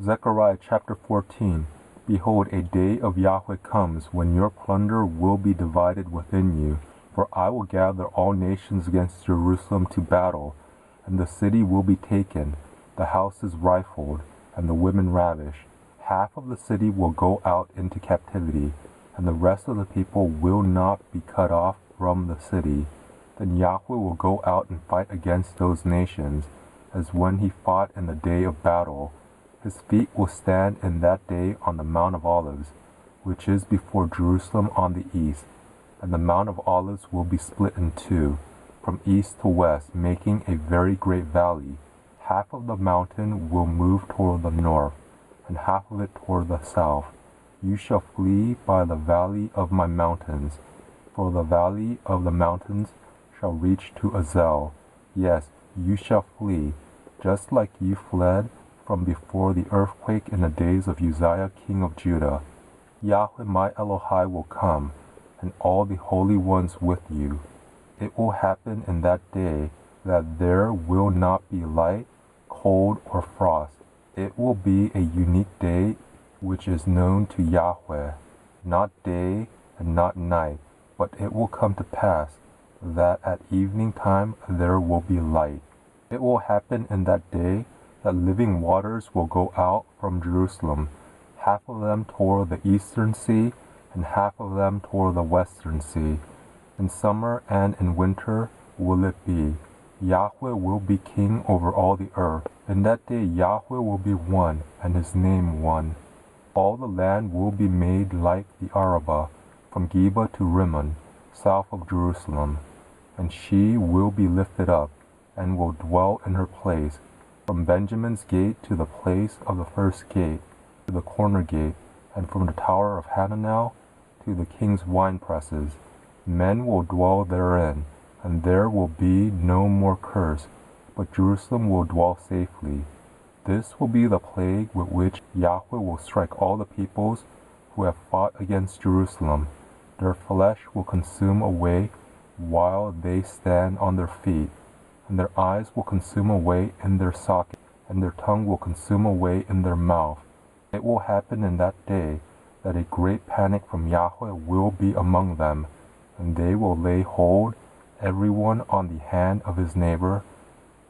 Zechariah chapter 14. Behold, a day of Yahweh comes, when your plunder will be divided within you. For I will gather all nations against Jerusalem to battle, and the city will be taken, the houses rifled, and the women ravished. Half of the city will go out into captivity, and the rest of the people will not be cut off from the city. Then Yahweh will go out and fight against those nations, as when he fought in the day of battle. His feet will stand in that day on the Mount of Olives, which is before Jerusalem on the east, and the Mount of Olives will be split in two, from east to west, making a very great valley. Half of the mountain will move toward the north, and half of it toward the south. You shall flee by the valley of my mountains, for the valley of the mountains shall reach to Eccl. Yes, you shall flee, just like you fled from before the earthquake in the days of Uzziah king of Judah. Yahweh my Elohai will come, and all the holy ones with you. It will happen in that day that there will not be light, cold, or frost. It will be a unique day which is known to Yahweh, not day and not night, but it will come to pass that at evening time there will be light. It will happen in that day that living waters will go out from Jerusalem, half of them toward the eastern sea, and half of them toward the western sea. In summer and in winter will it be. Yahweh will be king over all the earth. In that day Yahweh will be one, and his name one. All the land will be made like the Arabah, from Geba to Rimmon, south of Jerusalem. And she will be lifted up, and will dwell in her place, from Benjamin's gate to the place of the first gate, to the corner gate, and from the tower of Hananel to the king's winepresses. Men will dwell therein, and there will be no more curse, but Jerusalem will dwell safely. This will be the plague with which Yahweh will strike all the peoples who have fought against Jerusalem. Their flesh will consume away while they stand on their feet, and their eyes will consume away in their sockets, and their tongue will consume away in their mouth. It will happen in that day that a great panic from Yahweh will be among them, and they will lay hold everyone on the hand of his neighbor,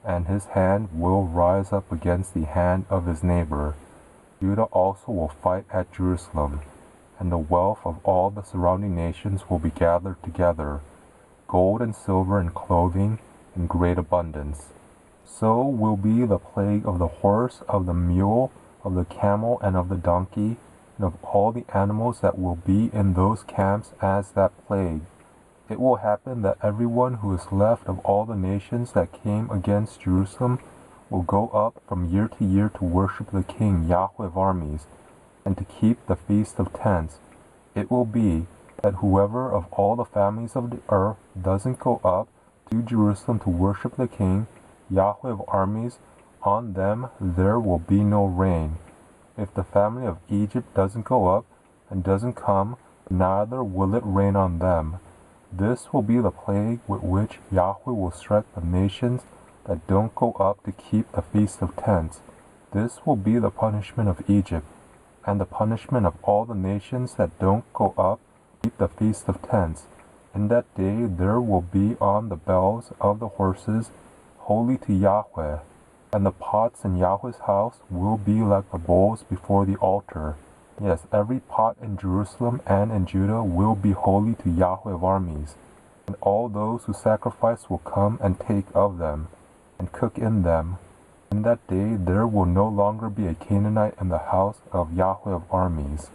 and his hand will rise up against the hand of his neighbor. Judah also will fight at Jerusalem, and the wealth of all the surrounding nations will be gathered together, gold and silver and clothing in great abundance. So will be the plague of the horse, of the mule, of the camel, and of the donkey, and of all the animals that will be in those camps as that plague. It will happen that everyone who is left of all the nations that came against Jerusalem will go up from year to year to worship the King Yahweh of armies, and to keep the Feast of Tents. It will be that whoever of all the families of the earth doesn't go up to Jerusalem to worship the King Yahweh of armies, on them there will be no rain. If the family of Egypt doesn't go up and doesn't come, neither will it rain on them. This will be the plague with which Yahweh will strike the nations that don't go up to keep the Feast of Tents. This will be the punishment of Egypt, and the punishment of all the nations that don't go up to keep the Feast of Tents. In that day there will be on the bells of the horses, holy to Yahweh, and the pots in Yahweh's house will be like the bowls before the altar. Yes, every pot in Jerusalem and in Judah will be holy to Yahweh of armies, and all those who sacrifice will come and take of them, and cook in them. In that day there will no longer be a Canaanite in the house of Yahweh of armies.